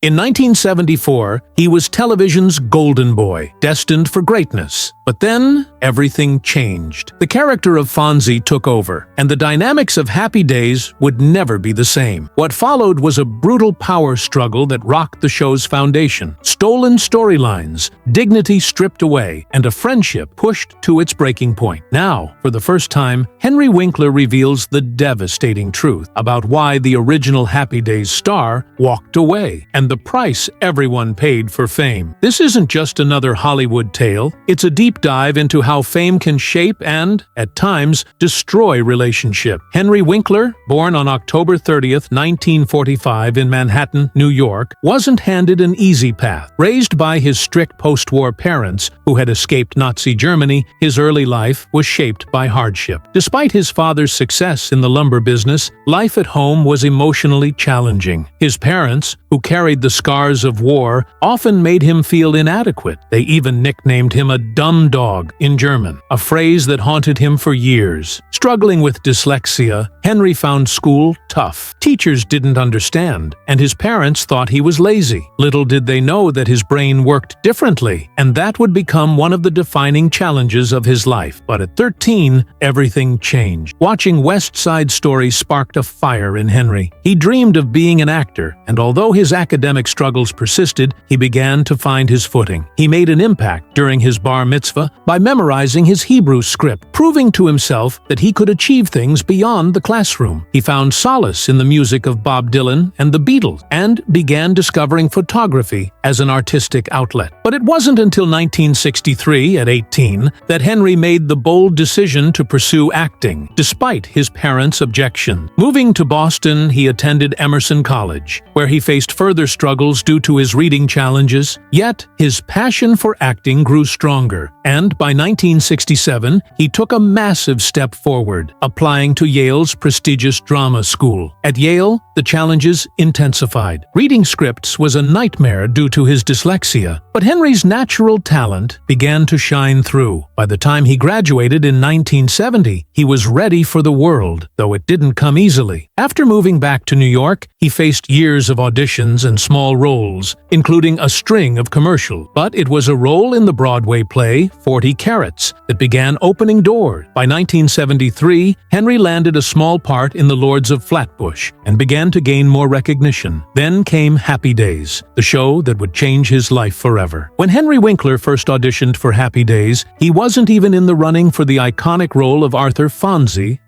In 1974, he was television's golden boy, destined for greatness. But then, everything changed. The character of Fonzie took over, and the dynamics of Happy Days would never be the same. What followed was a brutal power struggle that rocked the show's foundation. Stolen storylines, dignity stripped away, and a friendship pushed to its breaking point. Now, for the first time, Henry Winkler reveals the devastating truth about why the original Happy Days star walked away, and the price everyone paid for fame. This isn't just another Hollywood tale, it's a deep dive into how fame can shape and, at times, destroy relationship. Henry Winkler, born on October 30th, 1945 in Manhattan, New York, wasn't handed an easy path. Raised by his strict post-war parents, who had escaped Nazi Germany, his early life was shaped by hardship. Despite his father's success in the lumber business, life at home was emotionally challenging. His parents, who carried the scars of war, often made him feel inadequate. They even nicknamed him a dumb dog in German, a phrase that haunted him for years. Struggling with dyslexia, Henry found school tough. Teachers didn't understand, and his parents thought he was lazy. Little did they know that his brain worked differently, and that would become one of the defining challenges of his life. But at 13, everything changed. Watching West Side Story sparked a fire in Henry. He dreamed of being an actor, and although his academic struggles persisted, he began to find his footing. He made an impact during his bar mitzvah by memorizing his Hebrew script, proving to himself that he could achieve things beyond the classroom. He found solace in the music of Bob Dylan and the Beatles, and began discovering photography as an artistic outlet. But it wasn't until 1963, at 18, that Henry made the bold decision to pursue acting, despite his parents' objection. Moving to Boston, he attended Emerson College, where he faced further struggles due to his reading challenges. Yet, his passion for acting grew stronger, and by 1967, he took a massive step forward, applying to Yale's prestigious drama school. At Yale, the challenges intensified. Reading scripts was a nightmare due to his dyslexia, but Henry's natural talent began to shine through. By the time he graduated in 1970, he was ready for the world, though it didn't come easily. After moving back to New York, he faced years of auditions and small roles, including a string of commercials. But it was a role in the Broadway play 40 Carats that began opening doors. By 1973, Henry landed a small part in The Lords of Flatbush and began to gain more recognition. Then came Happy Days, the show that would change his life forever. When Henry Winkler first auditioned for Happy Days, he wasn't even in the running for the iconic role of Arthur Fonzie.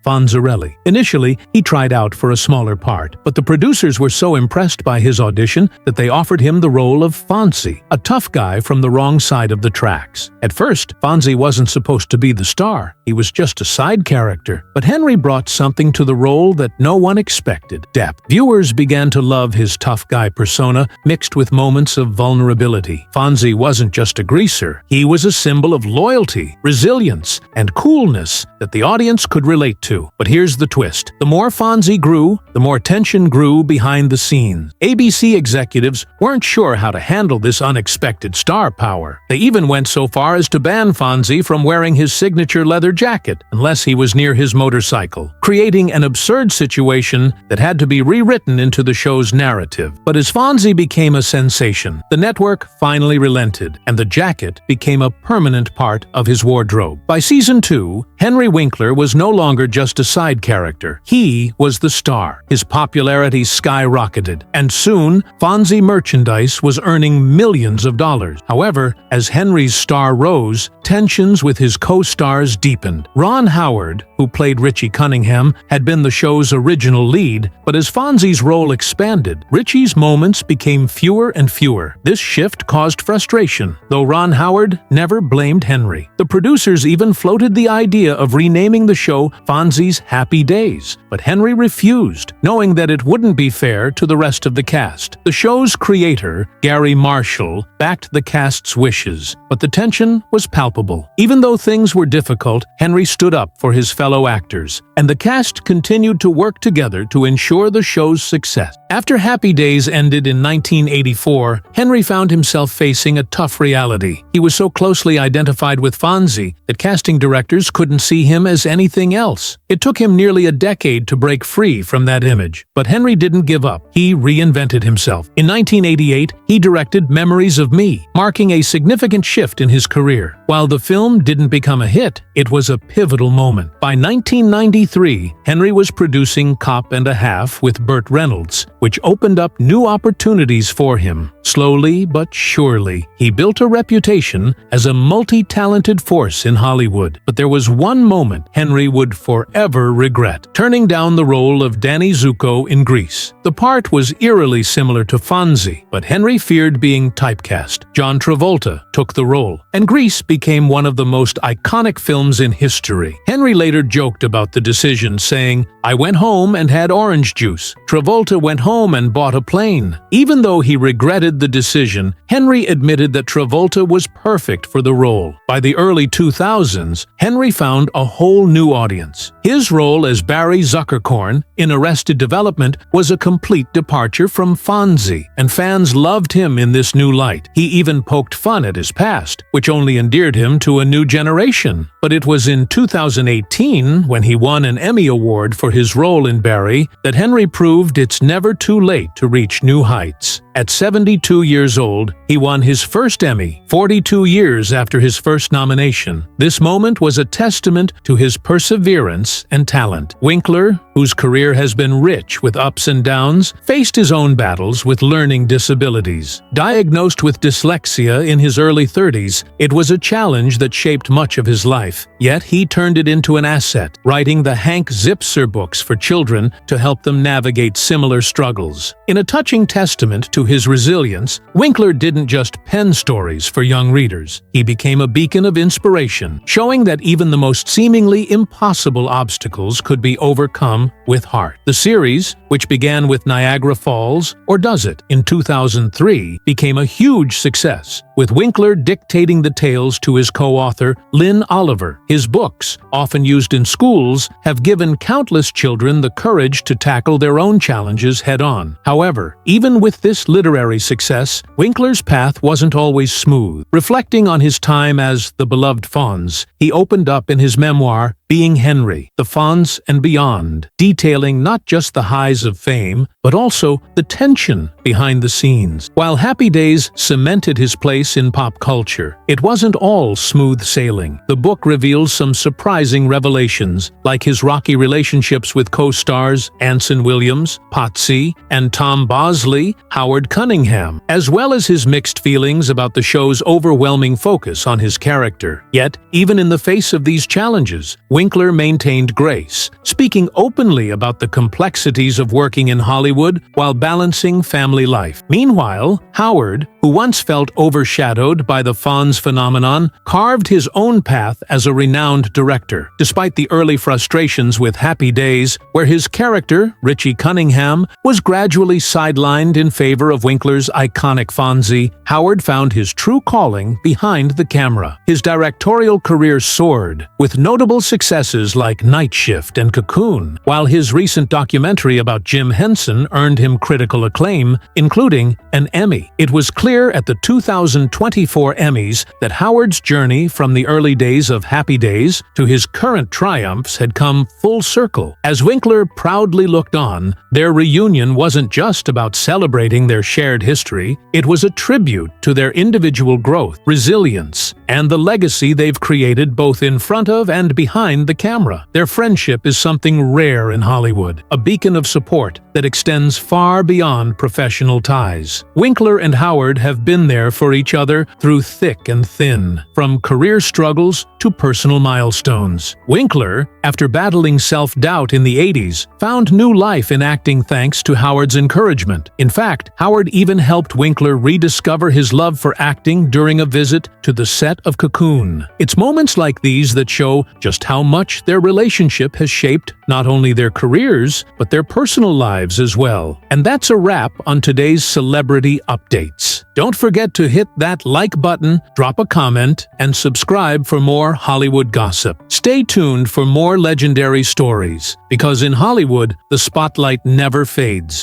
Initially, he tried out for a smaller part, but the producers were so impressed by his audition that they offered him the role of Fonzie, a tough guy from the wrong side of the tracks. At first, Fonzie wasn't supposed to be the star. He was just a side character. But Henry brought something to the role that no one expected: depth. Viewers began to love his tough guy persona, mixed with moments of vulnerability. Fonzie wasn't just a greaser. He was a symbol of loyalty, resilience, and coolness that the audience could relate to. But here's the twist. The more Fonzie grew, the more tension grew behind the scenes. ABC executives weren't sure how to handle this unexpected star power. They even went so far as to ban Fonzie from wearing his signature leather jacket unless he was near his motorcycle, creating an absurd situation that had to be rewritten into the show's narrative. But as Fonzie became a sensation, the network finally relented, and the jacket became a permanent part of his wardrobe. By season 2, Henry Winkler was no longer just a side character. He was the star. His popularity skyrocketed, and soon, Fonzie merchandise was earning millions of dollars. However, as Henry's star rose, tensions with his co-stars deepened. Ron Howard, who played Richie Cunningham, had been the show's original lead, but as Fonzie's role expanded, Richie's moments became fewer and fewer. This shift caused frustration, though Ron Howard never blamed Henry. The producers even floated the idea of renaming the show Fonzie's Happy Days, but Henry refused, knowing that it wouldn't be fair to the rest of the cast. The show's creator, Gary Marshall, backed the cast's wishes, but the tension was palpable. Even though things were difficult, Henry stood up for his fellow actors, and the cast continued to work together to ensure the show's success. After Happy Days ended in 1984, Henry found himself facing a tough reality. He was so closely identified with Fonzie that casting directors couldn't see him as anything else. It took him nearly a decade to break free from that image, but Henry didn't give up. He reinvented himself. In 1988, he directed Memories of Me, marking a significant shift in his career. While the film didn't become a hit, it was a pivotal moment. By 1993, Henry was producing Cop and a Half with Burt Reynolds, which opened up new opportunities for him. Slowly but surely, he built a reputation as a multi-talented force in Hollywood. But there was one moment Henry would forever regret: turning down the role of Danny Zuko in Grease. The part was eerily similar to Fonzie, but Henry feared being typecast. John Travolta took the role, and Grease became one of the most iconic films in history. Henry later joked about the decision, saying, "I went home and had orange juice. Travolta went home and bought a plane." Even though he regretted the decision, Henry admitted that Travolta was perfect for the role. By the early 2000s, Henry found a whole new audience. His role as Barry Zuckerkorn in Arrested Development was a complete departure from Fonzie, and fans loved him in this new light. He even poked fun at his past, which only endeared him to a new generation. But it was in 2018, when he won an Emmy Award for his role in Barry, that Henry proved it's never too late to reach new heights. At 72 years old, he won his first Emmy, 42 years after his first nomination. This moment was a testament to his perseverance and talent. Winkler, whose career has been rich with ups and downs, faced his own battles with learning disabilities. Diagnosed with dyslexia in his early 30s, it was a challenge that shaped much of his life. Yet he turned it into an asset, writing the Hank Zipser books for children to help them navigate similar struggles. In a touching testament to his resilience, Winkler didn't just pen stories for young readers. He became a beacon of inspiration, showing that even the most seemingly impossible obstacles could be overcome with heart. The series, which began with Niagara Falls, or Does It, in 2003, became a huge success, with Winkler dictating the tales to his co-author, Lynn Oliver. His books, often used in schools, have given countless children the courage to tackle their own challenges head-on. However, even with this literary success, Winkler's path wasn't always smooth. Reflecting on his time as the beloved Fonz, he opened up in his memoir, Being Henry, The Fonz and Beyond, detailing not just the highs of fame, but also the tension behind the scenes. While Happy Days cemented his place in pop culture, it wasn't all smooth sailing. The book reveals some surprising revelations, like his rocky relationships with co-stars Anson Williams, Potsy, and Tom Bosley, Howard Cunningham, as well as his mixed feelings about the show's overwhelming focus on his character. Yet, even in the face of these challenges, Winkler maintained grace, speaking openly about the complexities of working in Hollywood while balancing family life. Meanwhile, Howard, who once felt overshadowed by the Fonz phenomenon, carved his own path as a renowned director. Despite the early frustrations with Happy Days, where his character, Richie Cunningham, was gradually sidelined in favor of Winkler's iconic Fonzie, Howard found his true calling behind the camera. His directorial career soared, with notable successes like Night Shift and Cocoon, while his recent documentary about Jim Henson earned him critical acclaim, including an Emmy. It was clear at the 2024 Emmys that Howard's journey from the early days of Happy Days to his current triumphs had come full circle. As Winkler proudly looked on, their reunion wasn't just about celebrating their shared history, it was a tribute to their individual growth, resilience, and the legacy they've created both in front of and behind the camera. Their friendship is something rare in Hollywood, a beacon of support that extends far beyond professional ties. Winkler and Howard have been there for each other through thick and thin, from career struggles to personal milestones. Winkler, after battling self-doubt in the 80s, found new life in acting thanks to Howard's encouragement. In fact, Howard even helped Winkler rediscover his love for acting during a visit to the set of Cocoon. It's moments like these that show just how much their relationship has shaped not only their careers, but their personal lives as well. And that's a wrap on today's Celebrity Updates. Don't forget to hit that like button, drop a comment, and subscribe for more Hollywood gossip. Stay tuned for more legendary stories, because in Hollywood, the spotlight never fades.